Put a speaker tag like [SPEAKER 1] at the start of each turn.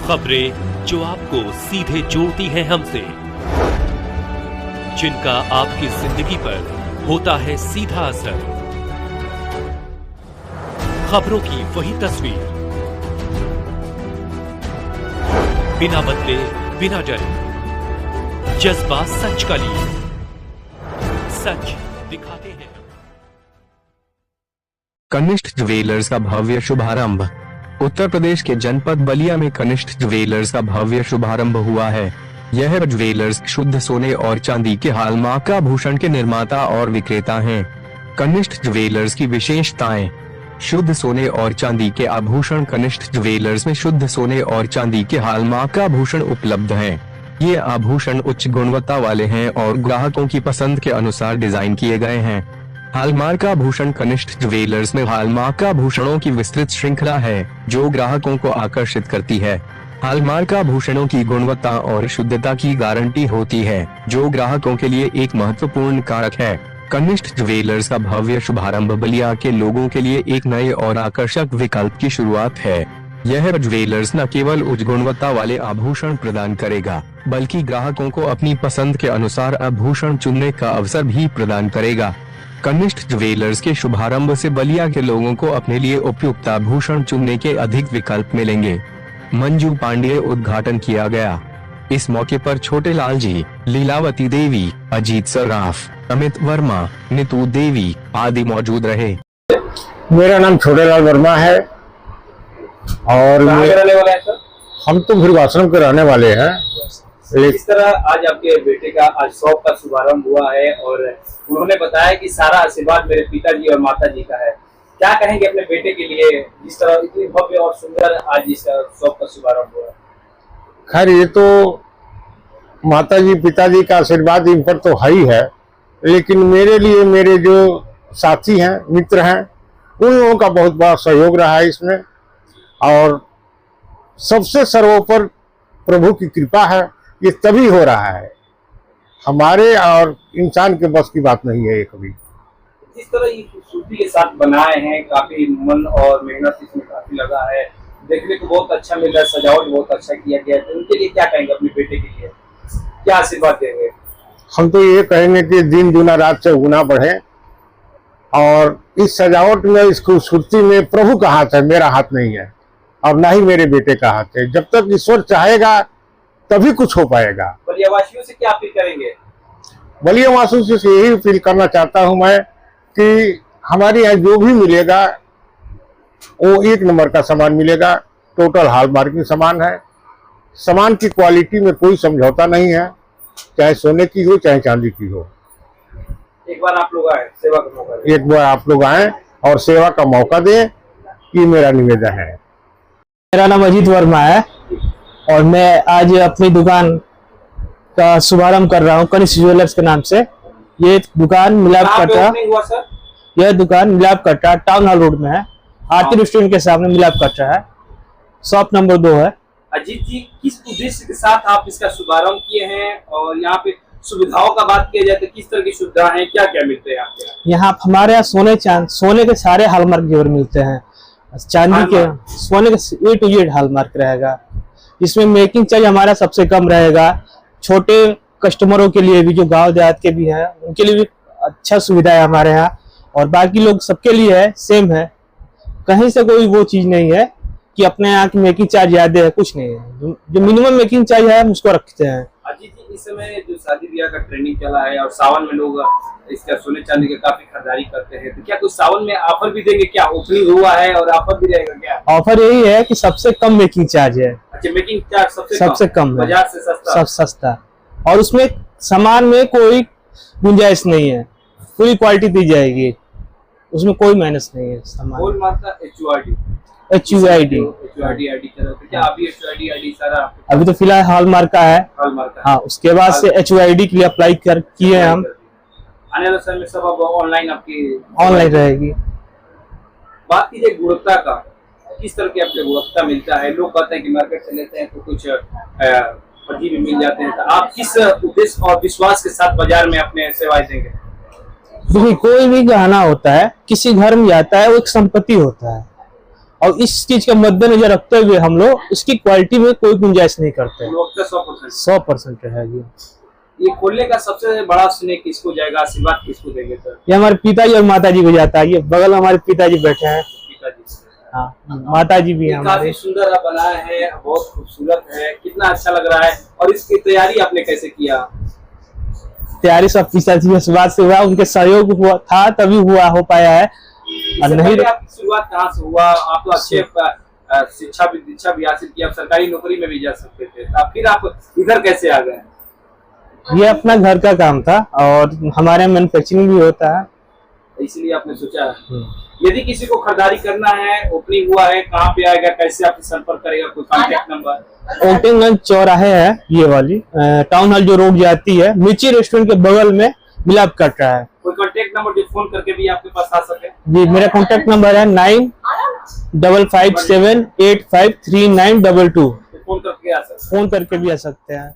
[SPEAKER 1] खबरें जो आपको सीधे जोड़ती हैं हमसे, जिनका आपकी जिंदगी पर होता है सीधा असर। खबरों की वही तस्वीर, बिना बदले बिना डरे, जज्बा सच का लिए, सच दिखाते हैं।
[SPEAKER 2] कनिष्ठ ज्वेलर्स का भव्य शुभारंभ। उत्तर प्रदेश के जनपद बलिया में कनिष्ठ ज्वेलर्स का भव्य शुभारंभ हुआ है। यह ज्वेलर्स शुद्ध सोने और चांदी के हॉलमार्क आभूषण के निर्माता और विक्रेता हैं। कनिष्ठ ज्वेलर्स की विशेषताएं: शुद्ध सोने और चांदी के आभूषण। कनिष्ठ ज्वेलर्स में शुद्ध सोने और चांदी के हॉलमार्क आभूषण उपलब्ध हैं। ये आभूषण उच्च गुणवत्ता वाले हैं और ग्राहकों की पसंद के अनुसार डिजाइन किए गए हैं। हॉलमार्क आभूषण। कनिष्ठ ज्वेलर्स में हॉलमार्क आभूषणों की विस्तृत श्रृंखला है जो ग्राहकों को आकर्षित करती है। हॉलमार्क आभूषणों की गुणवत्ता और शुद्धता की गारंटी होती है, जो ग्राहकों के लिए एक महत्वपूर्ण कारक है। कनिष्ठ ज्वेलर्स का भव्य शुभारंभ बलिया के लोगों के लिए एक नए और आकर्षक विकल्प की शुरुआत है। यह ज्वेलर्स न केवल उच्च गुणवत्ता वाले आभूषण प्रदान करेगा, बल्कि ग्राहकों को अपनी पसंद के अनुसार आभूषण चुनने का अवसर भी प्रदान करेगा। कनिष्ठ ज्वेलर्स के शुभारंभ से बलिया के लोगों को अपने लिए उपयुक्त आभूषण चुनने के अधिक विकल्प मिलेंगे। मंजू पांडेय उद्घाटन किया गया। इस मौके पर छोटे लाल जी, लीलावती देवी, अजीत सराफ, अमित वर्मा, नीतू देवी आदि मौजूद रहे।
[SPEAKER 3] मेरा नाम छोटे लाल वर्मा है और हम तो भृगाश्रम के रहने वाले हैं।
[SPEAKER 4] इस तरह आज आपके बेटे का आज शॉप का शुभारंभ हुआ है और उन्होंने बताया कि सारा आशीर्वाद मेरे पिताजी और माताजी का है। क्या कहेंगे अपने बेटे के लिए, जिस तरह इतनी भव्य और सुंदर आज इस शॉप का शुभारंभ हुआ?
[SPEAKER 3] खैर, ये तो माताजी पिताजी का आशीर्वाद इन पर तो है ही है, लेकिन मेरे लिए मेरे जो साथी हैं, मित्र हैं, उन लोगों का बहुत बड़ा सहयोग रहा है इसमें। और सबसे सर्वोपर प्रभु की कृपा है, ये तभी हो रहा है। हमारे और इंसान के बस की बात नहीं है ये कभी।
[SPEAKER 4] जिस तरह ये खूबसूरती के साथ बनाए हैं, काफी मन और मेहनत इसमें काफी लगा है, देखने को बहुत अच्छा मिल रहा है, सजावट बहुत अच्छा किया गया है। तो उनके लिए क्या कहेंगे, अपने बेटे के लिए क्या आशीर्वाद देंगे?
[SPEAKER 3] हम तो ये कहेंगे कि दिन दुना रात से गुना बढ़े और इस सजावट में, इस खूबसूरती में प्रभु का हाथ है, मेरा हाथ नहीं है और ना ही मेरे बेटे का हाथ है। जब तक ईश्वर चाहेगा तभी कुछ हो पाएगा।
[SPEAKER 4] बलियावासियों से क्या अपील करेंगे?
[SPEAKER 3] बलियावासियों से यही अपील करना चाहता हूं मैं कि हमारे यहाँ जो भी मिलेगा वो एक नंबर का सामान मिलेगा। टोटल हॉलमार्किंग सामान है। सामान की क्वालिटी में कोई समझौता नहीं है, चाहे सोने की हो चाहे चांदी की हो।
[SPEAKER 4] एक बार आप लोग आए, सेवा का मौका दें।
[SPEAKER 3] एक बार आप लोग आए और सेवा का मौका दें, ये मेरा निवेदन है।
[SPEAKER 5] मेरा नाम अजीत वर्मा है और मैं आज अपनी दुकान का शुभारंभ कर रहा हूँ कनिष्ठ ज्वेलर्स के नाम से। ये दुकान मिलापकट्टा, यह दुकान मिलापकट्टा टाउन हॉल रोड में है। आरती रेस्टोरेंट के सामने मिलापकट्टा है। शॉप नंबर 2 है।
[SPEAKER 4] अजीत जी, किस उद्देश्य के साथ आप इसका शुभारंभ किए हैं और यहाँ पे सुविधाओं का बात किया जाए तो किस तरह की सुविधा है, क्या क्या मिलते हैं आपके
[SPEAKER 5] यहाँ? हमारे यहाँ सोने के सारे हॉलमार्क जेवर मिलते हैं। चांदी के, सोने के A to Z हॉलमार्क रहेगा। इसमें मेकिंग चार्ज हमारा सबसे कम रहेगा। छोटे कस्टमरों के लिए भी, जो गांव देहात के भी हैं, उनके लिए भी अच्छा सुविधा है हमारे यहाँ। और बाकी लोग सबके लिए है, सेम है। कहीं से कोई वो चीज नहीं है कि अपने यहाँ की मेकिंग चार्ज ज्यादा है, कुछ नहीं है। जो मिनिमम मेकिंग चार्ज है हम उसको रखते हैं।
[SPEAKER 4] अजीत जी, इस समय जो शादी ब्याह का ट्रेंडिंग चला है और सावन में लोग इसका सोने चांदी के काफी खरीदारी करते हैं, तो क्या कुछ सावन में ऑफर भी देंगे? क्या ओपनिंग हुआ है और ऑफर भी रहेगा क्या?
[SPEAKER 5] ऑफर यही है कि सबसे कम मेकिंग चार्ज है।
[SPEAKER 4] अच्छा, मेकिंग चार्ज
[SPEAKER 5] सबसे कम है,
[SPEAKER 4] बाजार से सस्ता,
[SPEAKER 5] सब सस्ता। और उसमें सामान में कोई गुंजाइश नहीं है, पूरी क्वालिटी दी जाएगी, उसमें कोई माइनस नहीं है। सामान
[SPEAKER 4] कौन मानता?
[SPEAKER 5] HUID
[SPEAKER 4] क्या अभी HUID सारा
[SPEAKER 5] अभी तो फिलहाल हॉलमार्क का है। हाँ, उसके बाद से HUID के लिए अप्लाई किए हैं हम।
[SPEAKER 4] आने वाले समय में सब अब ऑनलाइन आपकी
[SPEAKER 5] ऑनलाइन रहेगी।
[SPEAKER 4] बात कीजिए गुणवत्ता का, किस तरह की आपको गुणवत्ता मिलता है? लोग कहते हैं कि मार्केट से लेते हैं तो कुछ फर्जी भी मिल जाते हैं, तो आप किस उद्देश्य और विश्वास के साथ बाजार में अपने सेवाएं देंगे?
[SPEAKER 5] देखिए, कोई भी गहना होता है, किसी घर में जाता है, वो एक संपत्ति होता है। और इस चीज का मद्देनजर रखते हुए हम लोग इसकी क्वालिटी में कोई गुंजाइश नहीं करते।
[SPEAKER 4] 100%।
[SPEAKER 5] 100% रहेगी।
[SPEAKER 4] ये खोलने का सबसे बड़ा श्रेय किसको जाएगा, आशीर्वाद किसको देंगे सर?
[SPEAKER 5] ये हमारे पिताजी और माताजी को जाता है। ये बगल में हमारे पिताजी बैठे हैं।
[SPEAKER 4] पिताजी।
[SPEAKER 5] हाँ, माताजी भी हैं
[SPEAKER 4] काफी
[SPEAKER 5] हमारे।
[SPEAKER 4] सुंदर आप बनाया है, बहुत खूबसूरत है, कितना अच्छा लग रहा है। और इसकी तैयारी आपने कैसे किया?
[SPEAKER 5] तैयारी सब पिताजी के आशीर्वाद से हुआ, उनके सहयोग हुआ था तभी हुआ हो पाया है। और नहीं
[SPEAKER 4] आपकी शुरुआत कहाँ से हुआ? आप तो अच्छे शिक्षा भी हासिल की, आप सरकारी नौकरी में भी जा सकते थे, फिर आप इधर कैसे आ गए?
[SPEAKER 5] ये अपना घर का काम था और हमारे मैन्युफैक्चरिंग भी होता है,
[SPEAKER 4] इसलिए आपने सोचा है। यदि किसी को खरीदारी करना है, ओपनिंग हुआ है, कहाँ पे आएगा, कैसे आपसे संपर्क करेगा, कोई कॉन्टेक्ट नंबर?
[SPEAKER 5] ओटिंगगंज चौराहे है ये वाली टाउन हॉल जो रोड जाती है, मिर्ची रेस्टोरेंट के बगल में मिलाप कट रहा है।
[SPEAKER 4] कोई कॉन्टेक्ट नंबर जो फोन करके भी आपके पास आ सके?
[SPEAKER 5] जी, मेरा कॉन्टेक्ट नंबर है 9557853922।
[SPEAKER 4] फोन करके आ सकते?
[SPEAKER 5] फोन करके भी आ सकते हैं।